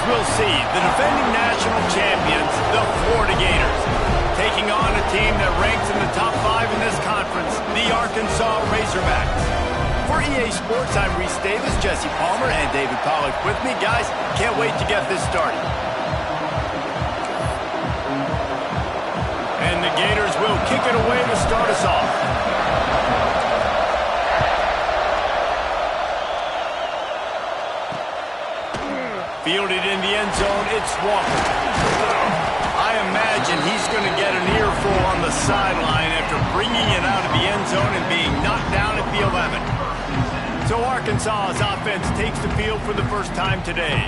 we'll see the defending national champions, the Florida Gators, taking on a team that ranks in the top 5 in this conference, the Arkansas Razorbacks. For EA Sports, I'm Reese Davis, Jesse Palmer, and David Pollack with me. Guys, can't wait to get this started. And the Gators will kick it away to start us off. Fielded in the end zone, it's Walker. I imagine he's going to get an earful on the sideline after bringing it out of the end zone and being knocked down at the 11. So Arkansas's offense takes the field for the first time today.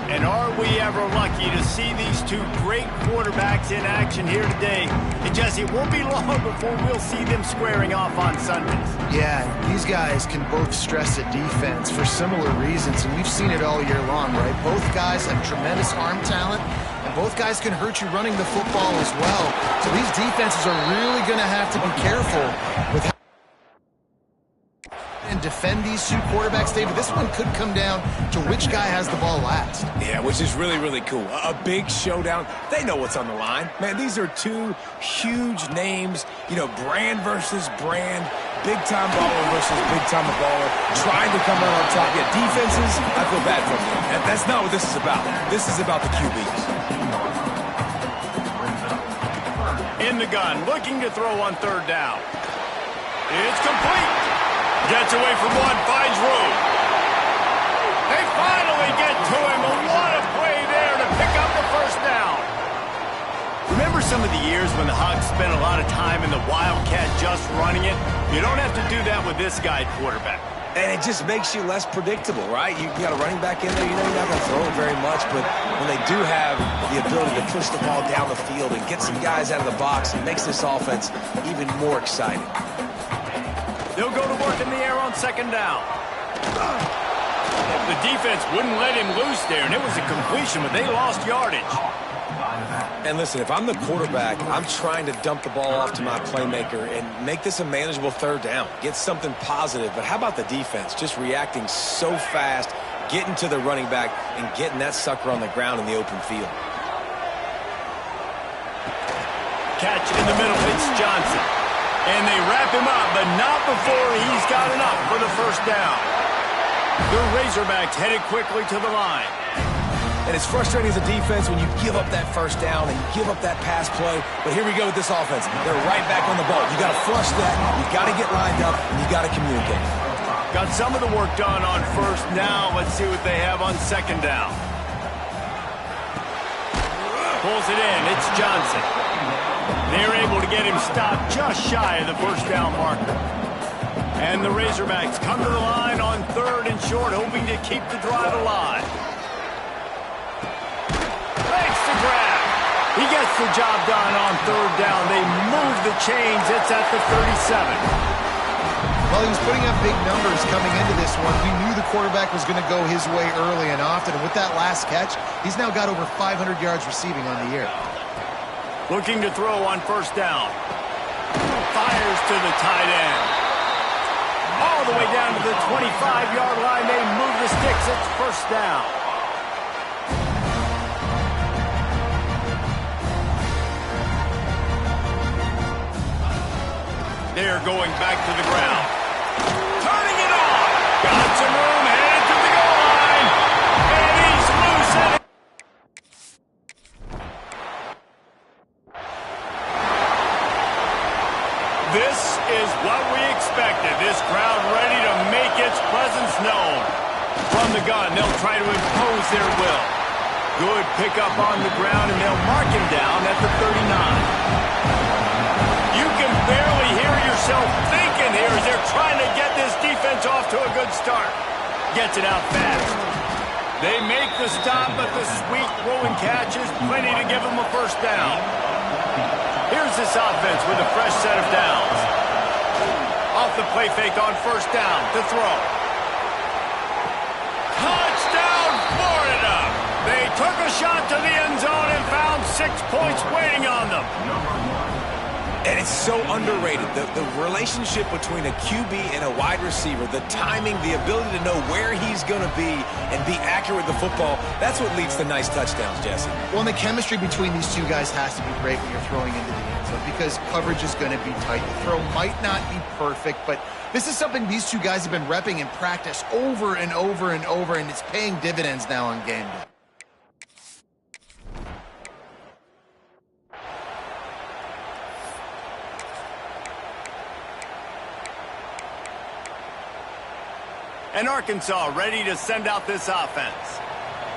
And are we ever lucky to see these two great quarterbacks in action here today? And Jesse, it won't be long before we'll see them squaring off on Sundays. Yeah, these guys can both stress a defense for similar reasons, and we've seen it all year long, right? Both guys have tremendous arm talent, and both guys can hurt you running the football as well. So these defenses are really going to have to be careful with how and defend these two quarterbacks, David. This one could come down to which guy has the ball last. Yeah, which is really, really cool. A big showdown. They know what's on the line. Man, these are two huge names, you know, brand versus brand, big-time baller versus big-time baller, trying to come out on top. Yeah, defenses, I feel bad for them. That's not what this is about. This is about the QBs. In the gun, looking to throw on third down. It's complete. Gets away from one, finds room. They finally get to him, and what a play there to pick up the first down. Remember some of the years when the Hogs spent a lot of time in the Wildcat just running it? You don't have to do that with this guy quarterback. And it just makes you less predictable, right? You got a running back in there, you know you're not going to throw it very much, but when they do have the ability to push the ball down the field and get some guys out of the box, it makes this offense even more exciting. They'll go to work in the air on second down. The defense wouldn't let him loose there, and it was a completion, but they lost yardage. And listen, if I'm the quarterback, I'm trying to dump the ball off to my playmaker and make this a manageable third down. Get something positive. But how about the defense? Just reacting so fast, getting to the running back, and getting that sucker on the ground in the open field. Catch in the middle, it's Johnson. And they wrap him up, but not before he's got enough for the first down. The Razorbacks headed quickly to the line. And it's frustrating as a defense when you give up that first down and you give up that pass play. But here we go with this offense. They're right back on the ball. You got to flush that. You got to get lined up, and you got to communicate. Got some of the work done on first. Now let's see what they have on second down. Pulls it in. It's Johnson. They're able to get him stopped just shy of the first down marker. And the Razorbacks come to the line on third and short, hoping to keep the drive alive. Makes the grab. He gets the job done on third down. They move the chains. It's at the 37. Well, he was putting up big numbers coming into this one. We knew the quarterback was going to go his way early and often. And with that last catch, he's now got over 500 yards receiving on the year. Looking to throw on first down. Fires to the tight end. All the way down to the 25-yard line. They move the sticks. It's first down. They're going back to the ground. Turning it on. Got some room. Headed to the goal line. And he's loose. This is what we expected. This crowd ready to make its presence known. From the gun, they'll try to impose their will. Good pickup on the ground, and they'll mark him down at the 39. You can barely hear yourself thinking here as they're trying to get this defense off to a good start. Gets it out fast. They make the stop, but the sweet throwing catch is plenty to give them a first down. Here's this offense with a fresh set of downs. Off the play fake on first down to throw. Touchdown, Florida! They took a shot to the end zone and found 6 points waiting on them. And it's so underrated. The relationship between a QB and a wide receiver, the timing, the ability to know where he's going to be and be accurate with the football, that's what leads to nice touchdowns, Jesse. Well, and the chemistry between these two guys has to be great when you're throwing into the end zone because coverage is going to be tight. The throw might not be perfect, but this is something these two guys have been repping in practice over and over and over, and it's paying dividends now on game day. And Arkansas ready to send out this offense.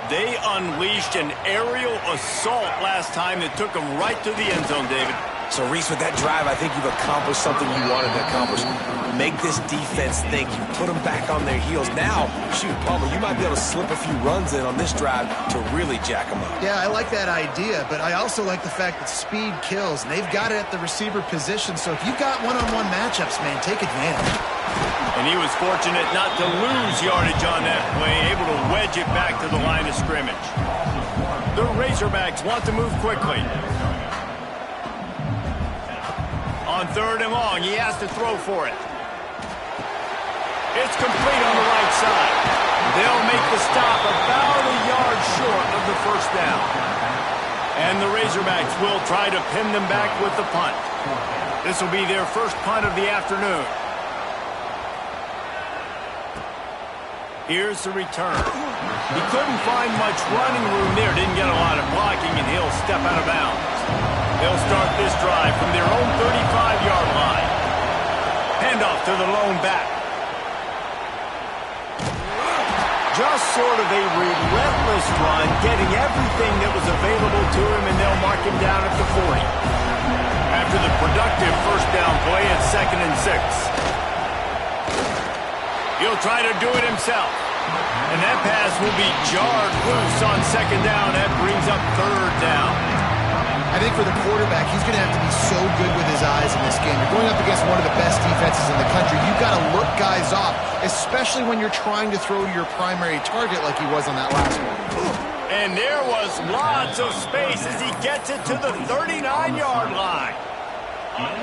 They unleashed an aerial assault last time that took them right to the end zone, David. So, Reese, with that drive, I think you've accomplished something you wanted to accomplish. Make this defense think. You put them back on their heels. Now, shoot, Palmer, you might be able to slip a few runs in on this drive to really jack them up. Yeah, I like that idea, but I also like the fact that speed kills, and they've got it at the receiver position. So if you've got one-on-one matchups, man, take advantage. And he was fortunate not to lose yardage on that play, able to wedge it back to the line of scrimmage. The Razorbacks want to move quickly. On 3rd and long, he has to throw for it. It's complete on the right side. They'll make the stop about a yard short of the first down. And the Razorbacks will try to pin them back with the punt. This will be their first punt of the afternoon. Here's the return. He couldn't find much running room there. Didn't get a lot of blocking, and he'll step out of bounds. They'll start this drive from their own 35-yard line. Handoff to the lone back. Just sort of a relentless run, getting everything that was available to him, and they'll mark him down at the 40. After the productive first down play at 2nd and 6. He'll try to do it himself. And that pass will be jarred loose on 2nd down. That brings up 3rd down. I think for the quarterback, he's going to have to be so good with his eyes in this game. You're going up against one of the best defenses in the country. You've got to look guys off, especially when you're trying to throw to your primary target like he was on that last one. And there was lots of space as he gets it to the 39-yard line.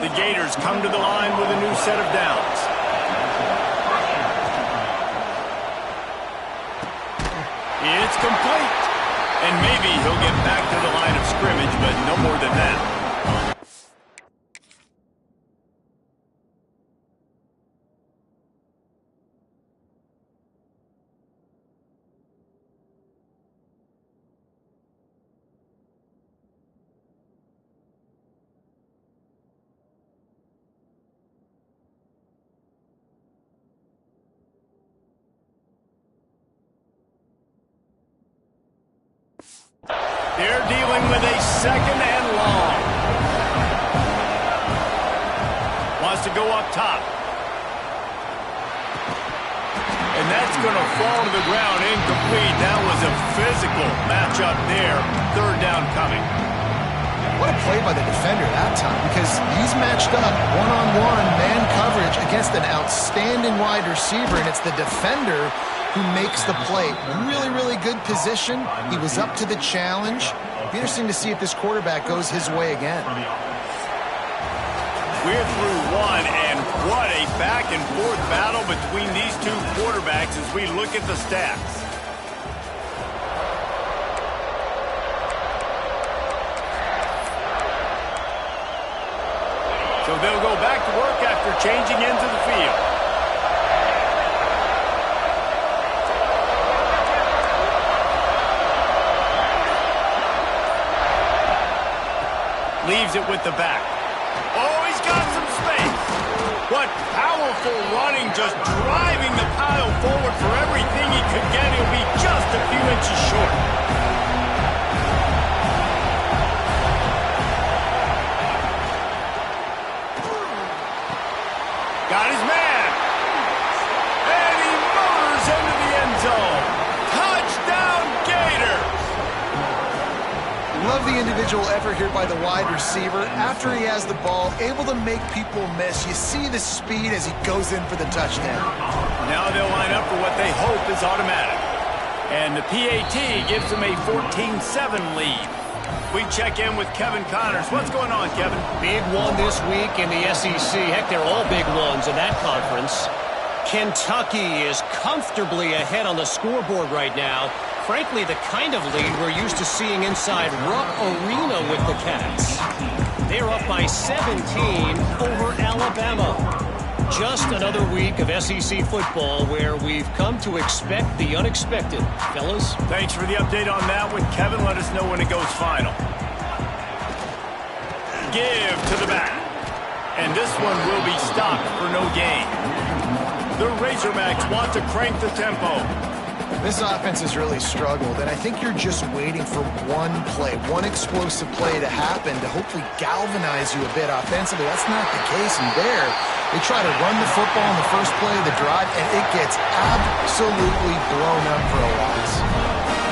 The Gators come to the line with a new set of downs. It's complete. And maybe he'll get back to the line of scrimmage, but no more than that. They're dealing with a 2nd and long. Wants to go up top. And that's going to fall to the ground incomplete. That was a physical matchup there. 3rd down coming. What a play by the defender that time, because he's matched up one-on-one man coverage against an outstanding wide receiver, and it's the defender who makes the play. Really, really good position. He was up to the challenge. It'll be interesting to see if this quarterback goes his way again. We're through one, and what a back-and-forth battle between these two quarterbacks as we look at the stats. So they'll go back to work after changing into the field. Leaves it with the back. Oh, he's got some space. What powerful running, just driving the pile forward for everything he could get. He'll be just a few inches short. Got his man. And he motors into the end zone. Touchdown, Gators. Love the individual effort here by the wide receiver. After he has the ball, able to make people miss. You see the speed as he goes in for the touchdown. Now they'll line up for what they hope is automatic. And the PAT gives them a 14-7 lead. We check in with Kevin Connors. What's going on, Kevin? Big one this week in the SEC. Heck, they're all big ones in that conference. Kentucky is comfortably ahead on the scoreboard right now. Frankly, the kind of lead we're used to seeing inside Rupp Arena with the Cats. They're up by 17 over Alabama. Just another week of SEC football where we've come to expect the unexpected. Fellas? Thanks for the update on that one, Kevin. Let us know when it goes final. Give to the back. And this one will be stopped for no gain. The Razorbacks want to crank the tempo. This offense has really struggled, and I think you're just waiting for one play, one explosive play to happen to hopefully galvanize you a bit offensively. That's not the case, and there, they try to run the football in the first play of the drive, and it gets absolutely blown up for a loss.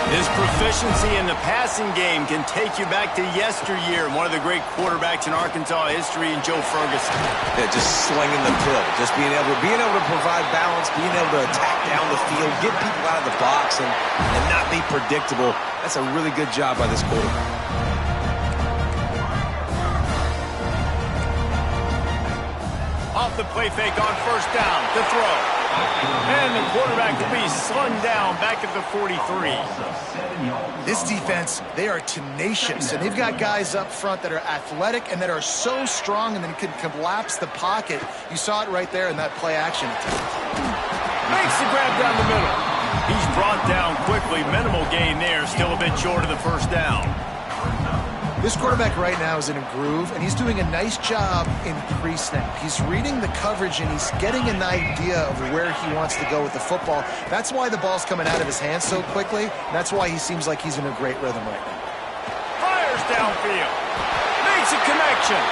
His proficiency in the passing game can take you back to yesteryear. One of the great quarterbacks in Arkansas history, and Joe Ferguson. Yeah, just slinging the pill, just being able to provide balance, being able to attack down the field, get people out of the box, and not be predictable. That's a really good job by this quarterback. Off the play fake on first down, the throw. And the quarterback will be slung down back at the 43. This defense, they are tenacious, and they've got guys up front that are athletic and that are so strong and then can collapse the pocket. You saw it right there in that play action attempt. Makes the grab down the middle. He's brought down quickly. Minimal gain there, still a bit short of the first down. This quarterback right now is in a groove, and he's doing a nice job in pre-snap. He's reading the coverage, and he's getting an idea of where he wants to go with the football. That's why the ball's coming out of his hands so quickly. That's why he seems like he's in a great rhythm right now. Fires downfield. Makes a connection.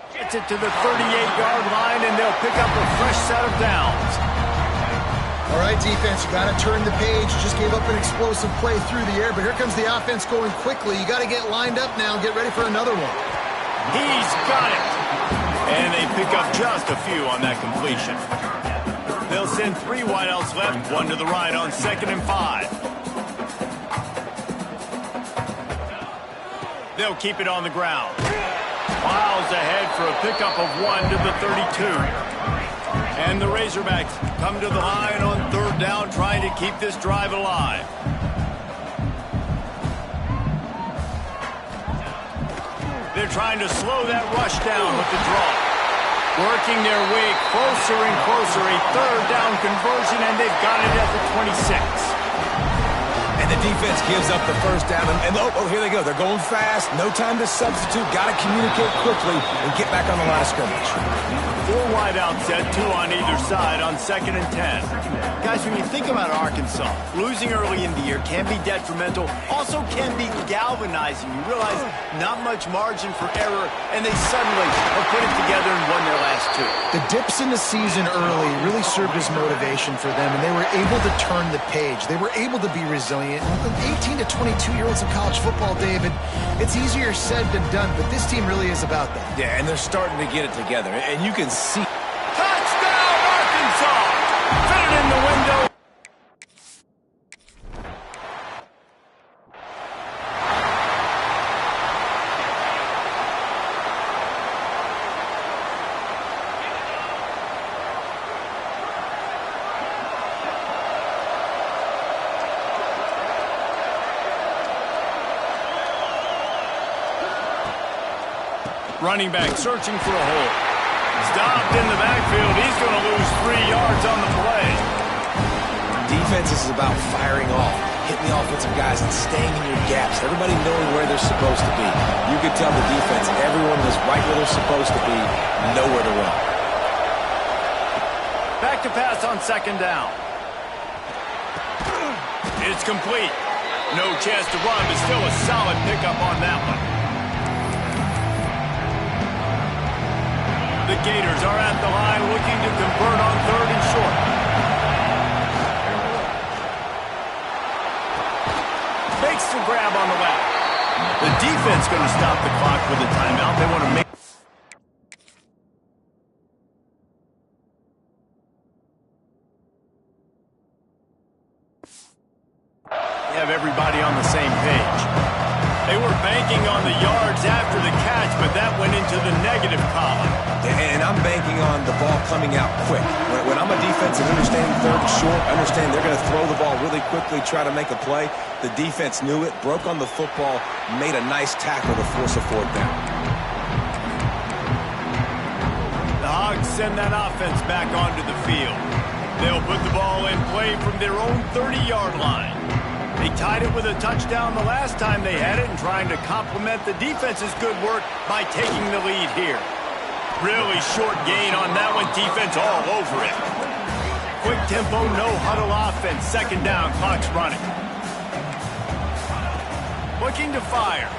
Gets it to the 38-yard line, and they'll pick up a fresh set of downs. All right, defense, you got to turn the page. You just gave up an explosive play through the air, but here comes the offense going quickly. You got to get lined up now and get ready for another one. He's got it. And they pick up just a few on that completion. They'll send 3 wideouts left, 1 to the right on 2nd and 5. They'll keep it on the ground. Miles ahead for a pickup of 1 to the 32. And the Razorbacks come to the line on 3rd down, trying to keep this drive alive. They're trying to slow that rush down with the draw. Working their way closer and closer. A 3rd down conversion, and they've got it at the 26. And the defense gives up the first down. And here they go. They're going fast. No time to substitute. Got to communicate quickly and get back on the line of scrimmage. 4 wideouts set, 2 on either side on 2nd and 10. Guys, when you think about Arkansas, losing early in the year can be detrimental, also can be galvanizing. You realize not much margin for error, and they suddenly have put it together and won their last 2. The dips in the season early really served as motivation for them, and they were able to turn the page. They were able to be resilient. 18 to 22-year-olds in college football, David, it's easier said than done, but this team really is about that. Yeah, and they're starting to get it together. And you can see. Touchdown, Arkansas! Fit it in the window. Running back searching for a hole. Stopped in the backfield. He's going to lose 3 yards on the play. Defense is about firing off, hitting the offensive guys and staying in your gaps. Everybody knowing where they're supposed to be. You could tell the defense, everyone was right where they're supposed to be, nowhere to run. Back to pass on 2nd down. It's complete. No chance to run, but still a solid pickup on that one. The Gators are at the line looking to convert on 3rd and short. Makes the Crucial grab on the left. The defense going to stop the clock with a timeout. They want to make... have everybody on the same page. They were banking on the yards after the catch, but that went into the negative column. And I'm banking on the ball coming out quick. When I'm a defense and understanding third and short, understand they're going to throw the ball really quickly, try to make a play. The defense knew it, broke on the football, made a nice tackle to force a fourth down. The Hogs send that offense back onto the field. They'll put the ball in play from their own 30-yard line. They tied it with a touchdown the last time they had it and trying to complement the defense's good work by taking the lead here. Really short gain on that one. Defense all over it. Quick tempo, no huddle offense. Second down, clock's running. Looking to fire.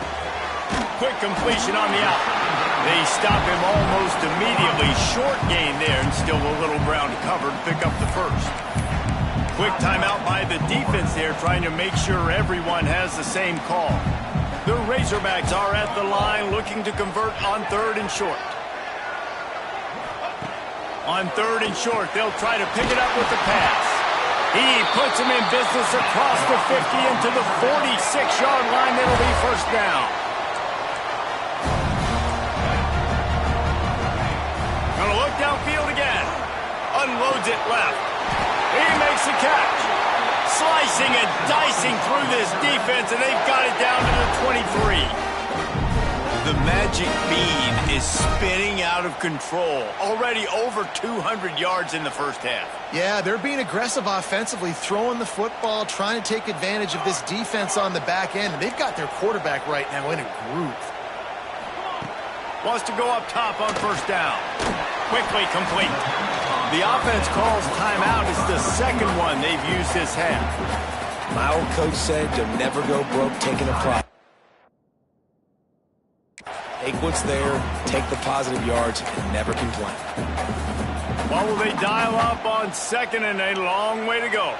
Quick completion on the out. They stop him almost immediately. Short gain there and still a little ground to cover to pick up the first. Quick timeout by the defense there, trying to make sure everyone has the same call. The Razorbacks are at the line looking to convert on third and short. On third and short, they'll try to pick it up with the pass. He puts him in business across the 50 into the 46-yard line. That'll be first down. Gonna look downfield again. Unloads it left. He makes the catch. Slicing and dicing through this defense, and they've got it down to the 23. The magic bean is spinning out of control. Already over 200 yards in the first half. Yeah, they're being aggressive offensively, throwing the football, trying to take advantage of this defense on the back end. And they've got their quarterback right now in a groove. Wants to go up top on first down. Quickly complete. The offense calls timeout. It's the second one they've used this half. My old coach said to never go broke taking a pride. Take what's there, take the positive yards, and never complain. What will they dial up on second and a long way to go?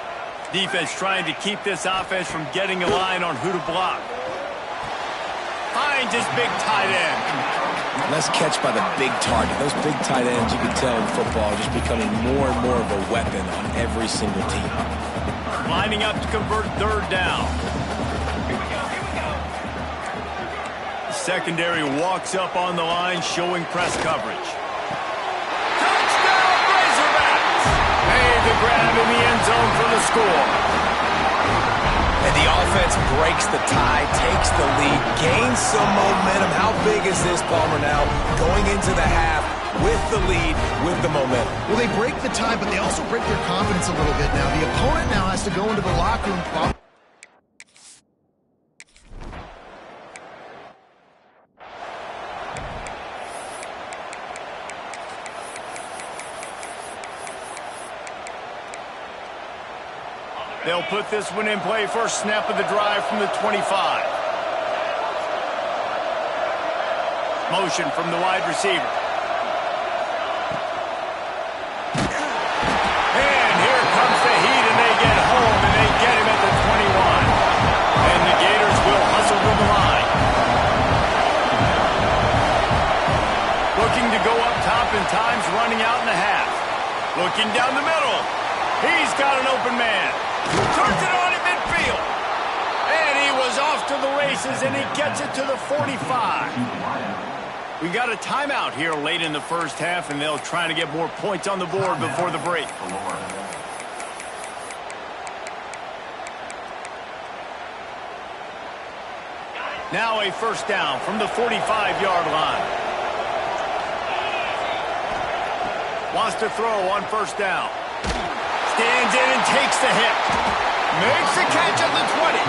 Defense trying to keep this offense from getting a line on who to block. Finds his big tight end. Nice catch by the big target. Those big tight ends, you can tell in football, are just becoming more and more of a weapon on every single team. Lining up to convert third down. Secondary walks up on the line, showing press coverage. Touchdown, Razorbacks! Made the grab in the end zone for the score. And the offense breaks the tie, takes the lead, gains some momentum. How big is this, Palmer, now? Going into the half with the lead, with the momentum. Well, they break the tie, but they also break their confidence a little bit now. The opponent now has to go into the locker room. They'll put this one in play. First snap of the drive from the 25. Motion from the wide receiver. And here comes the heat, and they get home, and they get him at the 21. And the Gators will hustle to the line. Looking to go up top, and time's running out in the half. Looking down the middle. He's got an open man. Turns it on in midfield. And he was off to the races, and he gets it to the 45. We got a timeout here late in the first half, and they'll try to get more points on the board before the break. Now a first down from the 45-yard line. Wants to throw on first down. Stands in and takes the hit. Makes the catch at the 20.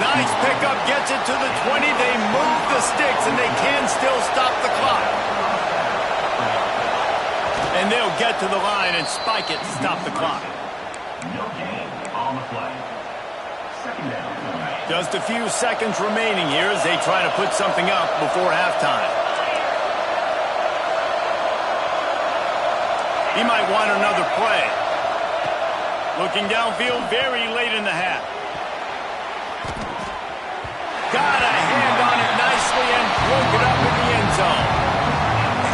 Nice pickup, gets it to the 20. They move the sticks, and they can still stop the clock. And they'll get to the line and spike it to stop the clock. No gain on the play. Second down. Just a few seconds remaining here as they try to put something up before halftime. He might want another play. Looking downfield very late in the half. got a hand on it nicely and broke it up in the end zone.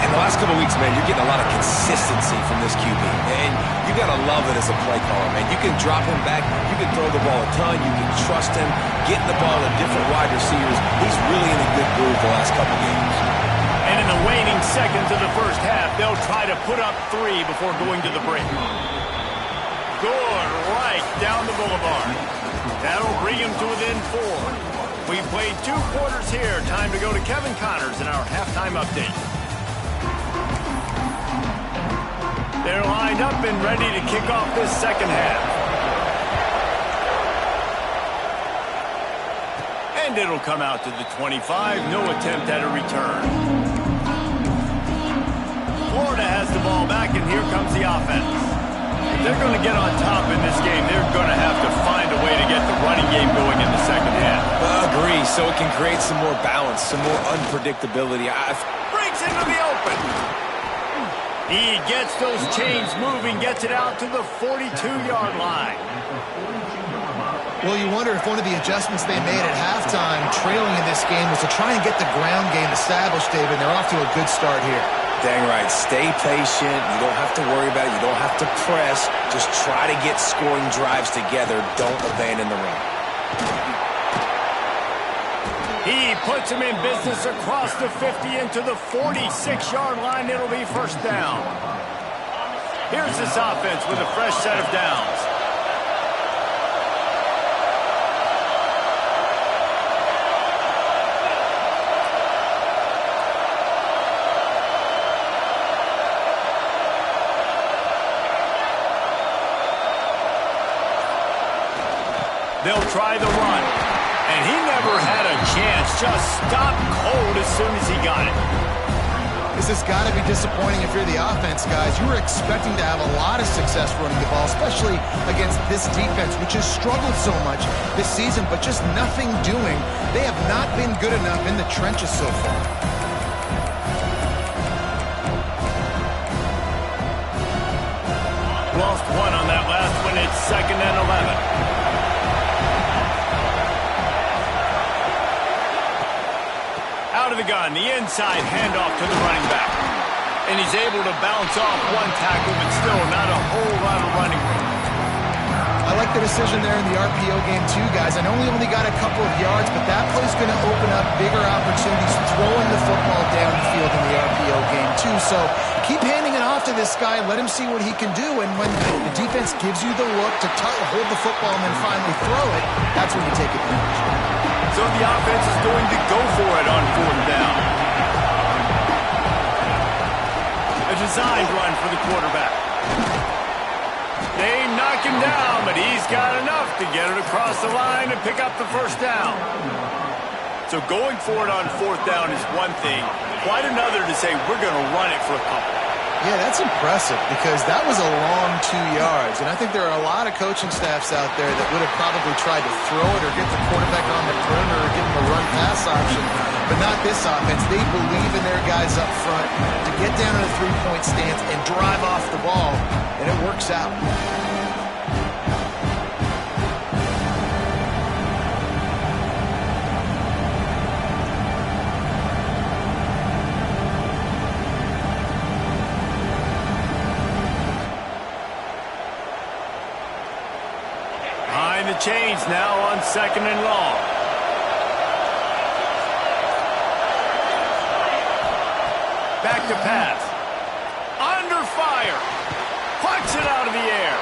In the last couple of weeks, man, you're getting a lot of consistency from this QB. And you got to love it as a play caller, man. You can drop him back. You can throw the ball a ton. You can trust him. Getting the ball to different wide receivers. He's really in a good groove the last couple of games. And in the waning seconds of the first half, they'll try to put up 3 before going to the break. Good right down the boulevard. That'll bring him to within 4. We played 2 quarters here. Time to go to Kevin Connors in our halftime update. They're lined up and ready to kick off this second half. And it'll come out to the 25. No attempt at a return. Florida has the ball back, and here comes the offense. If they're going to get on top in this game, they're going to have to find a way to get the running game going in the second half. Agree, so it can create some more balance, some more unpredictability. Breaks into the open. He gets those chains moving, gets it out to the 42-yard line. Well, you wonder if one of the adjustments they made at halftime, trailing in this game, was to try and get the ground game established, David. They're off to a good start here. Dang right. Stay patient. You don't have to worry about it. You don't have to press. Just try to get scoring drives together. Don't abandon the run. He puts him in business across the 50 into the 46-yard line. It'll be first down. Here's this offense with a fresh set of downs. They'll try the run. And he never had a chance. Just stopped cold as soon as he got it. This has got to be disappointing if you're the offense, guys. You were expecting to have a lot of success running the ball, especially against this defense, which has struggled so much this season, but just nothing doing. They have not been good enough in the trenches so far. Lost 1 on that last one. It's 2nd and 11. Out of the gun, the inside handoff to the running back. And he's able to bounce off 1 tackle, but still not a whole lot of running room. I like the decision there in the RPO game too, guys. I know he only got a couple of yards, but that play's going to open up bigger opportunities throwing the football down the field in the RPO game too. So keep handing it off to this guy. Let him see what he can do. And when the defense gives you the look to hold the football and then finally throw it, that's when you take advantage. So the offense is going to go for it on 4th down. A designed run for the quarterback. They knock him down, but he's got enough to get it across the line and pick up the first down. So going for it on 4th down is one thing. Quite another to say we're going to run it for a couple. Yeah, that's impressive because that was a long 2 yards. And I think there are a lot of coaching staffs out there that would have probably tried to throw it or get the quarterback on the perimeter or give him a run-pass option. But not this offense. They believe in their guys up front to get down in a 3-point stance and drive off the ball. And it works out. The chains now on 2nd and long. Back to pass. Under fire. Punch it out of the air.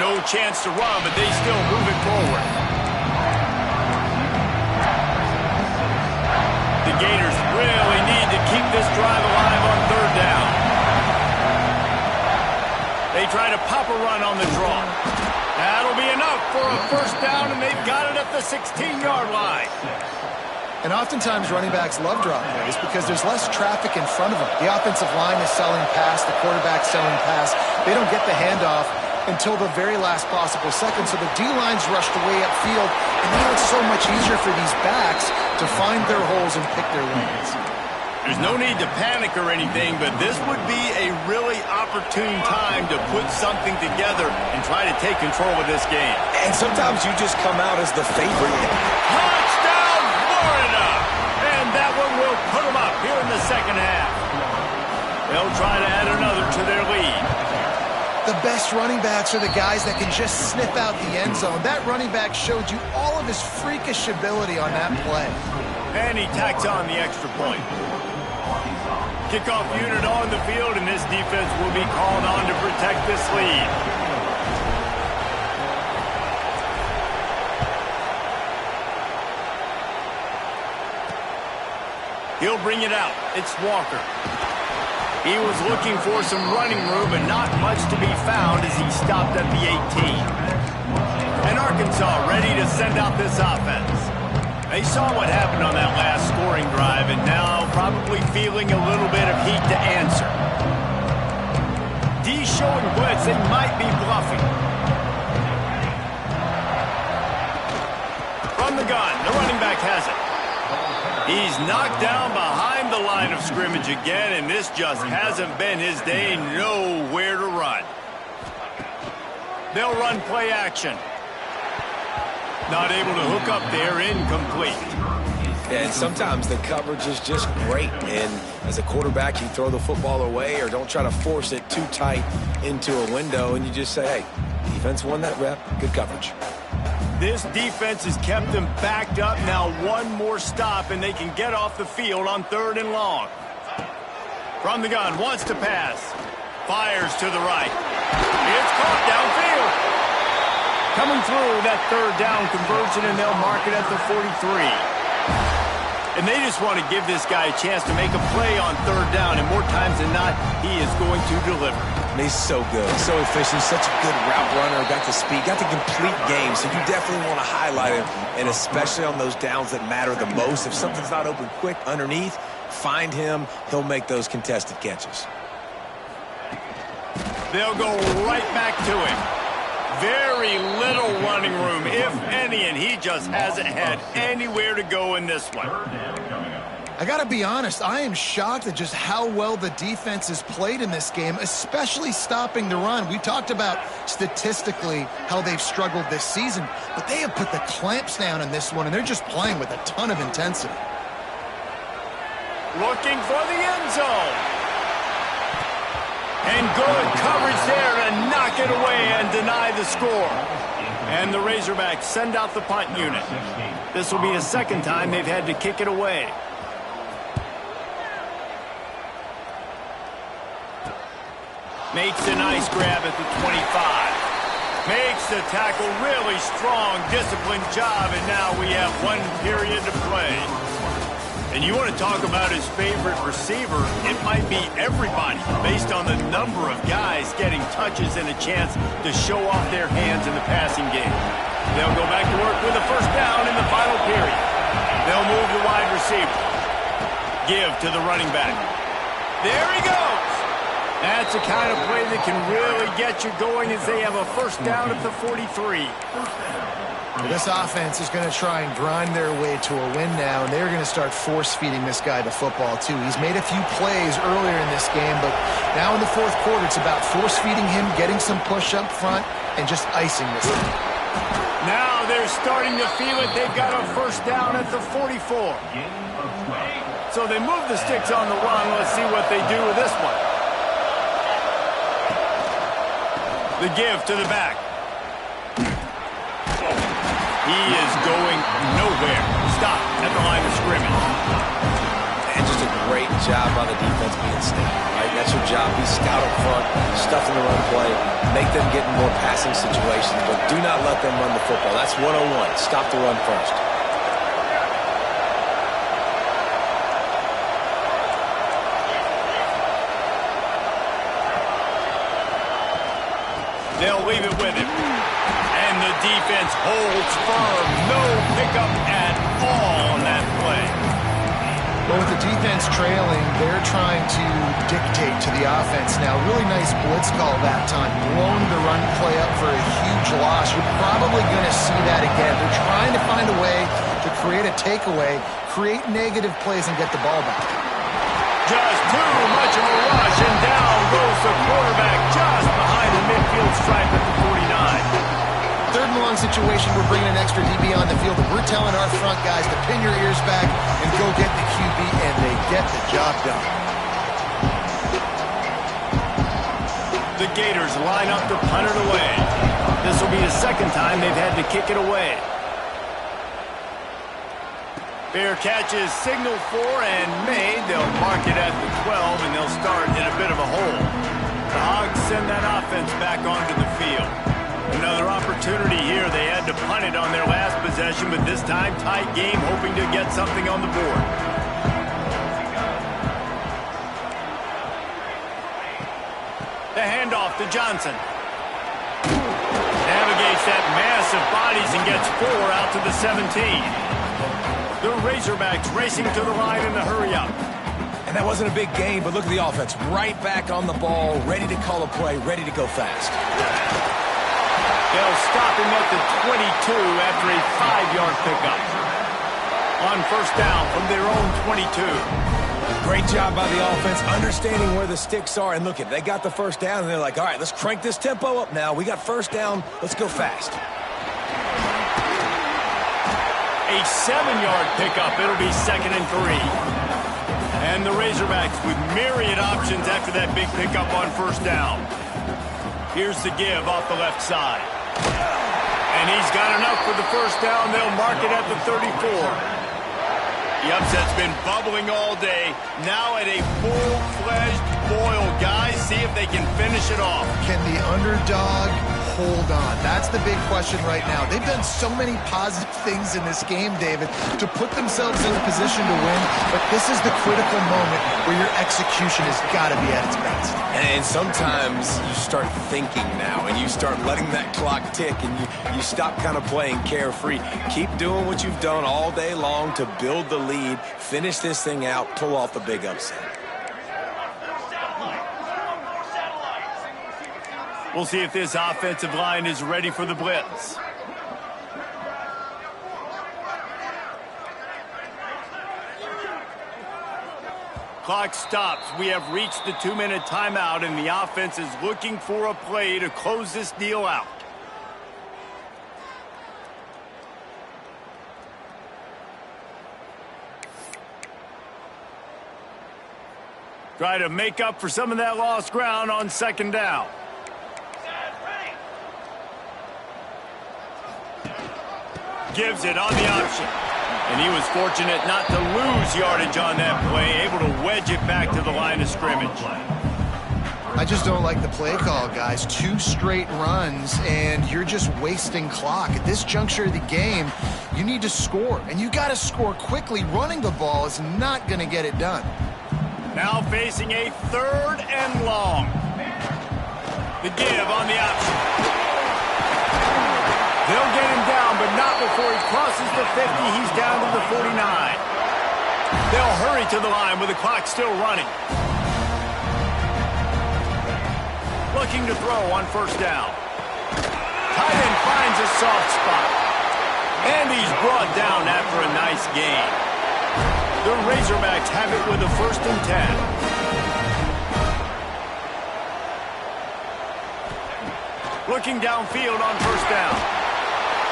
No chance to run, but they still move it forward. The Gators really need to keep this drive alive on 3rd down. They try to pop a run on the draw. That'll be enough for a first down, and they've got it at the 16-yard line. And oftentimes running backs love drop plays because there's less traffic in front of them. The offensive line is selling pass, the quarterback's selling pass. They don't get the handoff until the very last possible second, so the D-line's rushed away upfield, and now it's so much easier for these backs to find their holes and pick their lanes. There's no need to panic or anything, but this would be a really opportune time to put something together and try to take control of this game. And sometimes you just come out as the favorite. Touchdown, Florida! that one will put them up here in the second half. They'll try to add another to their lead. The best running backs are the guys that can just sniff out the end zone. That running back showed you all of his freakish ability on that play. And he tacks on the extra point. Kickoff unit on the field, and this defense will be called on to protect this lead. He'll bring it out. It's Walker. He was looking for some running room, but not much to be found as he stopped at the 18. And Arkansas ready to send out this offense. They saw what happened on that last scoring drive, and now probably feeling a little bit of heat to answer. D showing blitz. They might be bluffing. From the gun, the running back has it. He's knocked down behind the line of scrimmage again, and this just hasn't been his day. Nowhere to run. They'll run play action. Not able to hook up there, incomplete. And sometimes the coverage is just great. And as a quarterback, you throw the football away or don't try to force it too tight into a window, and you just say, hey, defense won that rep, good coverage. This defense has kept them backed up. Now one more stop, and they can get off the field on 3rd and long. From the gun, wants to pass. Fires to the right. It's caught downfield. Coming through that 3rd down conversion, and they'll mark it at the 43. And they just want to give this guy a chance to make a play on 3rd down, and more times than not, he is going to deliver. He's so good, so efficient, such a good route runner, got the speed, got the complete game, so you definitely want to highlight him, and especially on those downs that matter the most. If something's not open quick underneath, find him, he'll make those contested catches. They'll go right back to him. Very little running room, if any, and he just hasn't had anywhere to go in this one. I got to be honest, I am shocked at just how well the defense has played in this game, especially stopping the run. We talked about statistically how they've struggled this season, but they have put the clamps down in this one, and they're just playing with a ton of intensity. Looking for the end zone. And good coverage there to knock it away and deny the score. And the Razorbacks send out the punt unit. This will be the second time they've had to kick it away. Makes a nice grab at the 25. Makes the tackle, really strong, disciplined job, and now we have 1 period to play. And you want to talk about his favorite receiver, it might be everybody based on the number of guys getting touches and a chance to show off their hands in the passing game. They'll go back to work with a 1st down in the final period. They'll move the wide receiver. Give to the running back. There he goes. That's the kind of play that can really get you going as they have a 1st down at the 43. This offense is going to try and grind their way to a win now, and they're going to start force-feeding this guy the football, too. He's made a few plays earlier in this game, but now in the 4th quarter, it's about force-feeding him, getting some push up front, and just icing this thing. Now they're starting to feel it. They've got a 1st down at the 44. So they move the sticks on the run. Let's see what they do with this one. The give to the back. He is going nowhere. Stop at the line of scrimmage. And just a great job by the defense being steady, right? That's your job. Be scout up front, stuff in the run play, make them get in more passing situations, but do not let them run the football. That's 101. Stop the run first. They'll leave it with him. And the defense holds firm. No pickup at all on that play. But with the defense trailing, they're trying to dictate to the offense now. Really nice blitz call that time. Blowing the run play up for a huge loss. You're probably going to see that again. They're trying to find a way to create a takeaway, create negative plays, and get the ball back. Just too much of a rush, and down goes the quarterback just behind the midfield stripe at the 49. 3rd and long situation, we're bringing an extra DB on the field, and we're telling our front guys to pin your ears back and go get the QB, and they get the job done. The Gators line up to punt it away. This will be the second time they've had to kick it away. Fair catch is signaled for and made. They'll mark it at the 12, and they'll start in a bit of a hole. The Hogs send that offense back onto the field. Another opportunity here. They had to punt it on their last possession, but this time tight game, hoping to get something on the board. The handoff to Johnson. Navigates that mass of bodies and gets 4 out to the 17. The Razorbacks racing to the line in a hurry-up. And that wasn't a big gain, but look at the offense. Right back on the ball, ready to call a play, ready to go fast. They'll stop him at the 22 after a 5-yard pickup. On first down from their own 22. Great job by the offense, understanding where the sticks are. And look, they got the first down, and they're like, all right, let's crank this tempo up now. We got first down. Let's go fast. A 7-yard pickup. It'll be 2nd and 3. And the Razorbacks with myriad options after that big pickup on first down. Here's the give off the left side. And he's got enough for the first down. They'll mark it at the 34. The upset's been bubbling all day. Now at a full-fledged boil. Guys, see if they can finish it off. Can the underdog hold on? That's the big question right now. They've done so many positive things in this game, David, to put themselves in a position to win, but this is the critical moment where your execution has got to be at its best. And sometimes you start thinking now, and you start letting that clock tick, and you stop kind of playing carefree. Keep doing what you've done all day long to build the lead, finish this thing out, pull off the big upset. We'll see if this offensive line is ready for the blitz. Clock stops. We have reached the 2-minute timeout, and the offense is looking for a play to close this deal out. Try to make up for some of that lost ground on second down. Gives it on the option. And he was fortunate not to lose yardage on that play, able to wedge it back to the line of scrimmage. I just don't like the play call, guys. 2 straight runs, and you're just wasting clock. At this juncture of the game, you need to score, and you got to score quickly. Running the ball is not going to get it done. Now facing a 3rd and long. The give on the option. They'll get him down, but not before he crosses the 50. He's down to the 49. They'll hurry to the line with the clock still running. Looking to throw on first down. Tight end finds a soft spot. And he's brought down after a nice gain. The Razorbacks have it with a 1st and 10. Looking downfield on first down.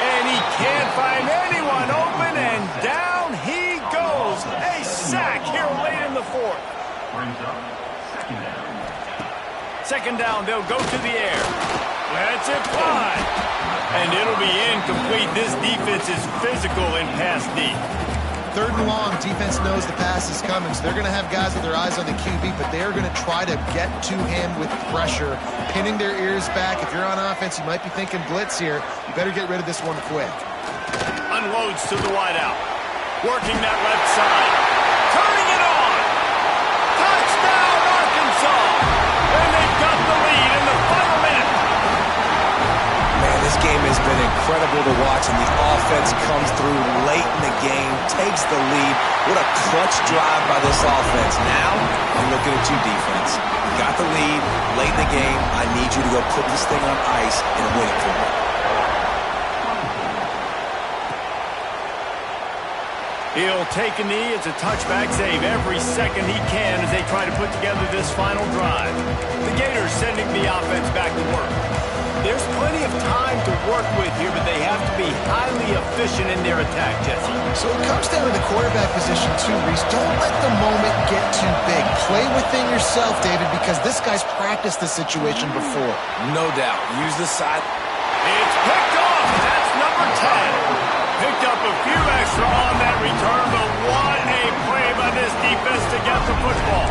And he can't find anyone open, and down he goes. A sack here late in the 4th. Brings up 2nd down. 2nd down, they'll go to the air. Let's it fly. And it'll be incomplete. This defense is physical in pass deep. 3rd and long, defense knows the pass is coming, so they're going to have guys with their eyes on the QB, but they're going to try to get to him with pressure, pinning their ears back. If you're on offense, you might be thinking blitz here. You better get rid of this one quick. Unloads to the wideout. Working that left side. Turning it on. Touchdown, Arkansas. And they've got the lead in the final minute. Man, this game has been incredible to watch, and the offense comes through late in the game, takes the lead. What a clutch drive by this offense. Now, I'm looking at you, defense. You got the lead late in the game. I need you to go put this thing on ice and win it for me. He'll take a knee. It's a touchback save every second he can as they try to put together this final drive. The Gators sending the offense back to work. There's plenty of time time to work with here, but they have to be highly efficient in their attack, Jesse. So it comes down to the quarterback position too, Reese. Don't let the moment get too big. Play within yourself, David, because this guy's practiced this situation before. No doubt. Use the side. It's picked off. That's number 10. Picked up a few extra on that return, but what a play by this defense to get the football.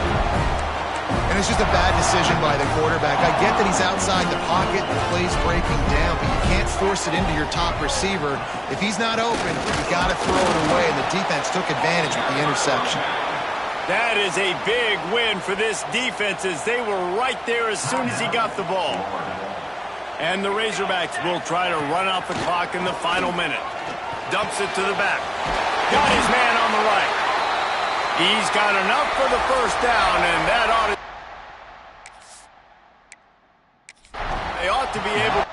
And it's just a bad decision by the quarterback. I get that he's outside the pocket, the play's breaking down, but you can't force it into your top receiver. If he's not open, you got to throw it away, and the defense took advantage with the interception. That is a big win for this defense as they were right there as soon as he got the ball. And the Razorbacks will try to run out the clock in the final minute. Dumps it to the back. Got his man on the right. He's got enough for the first down, and that ought to... They ought to be able...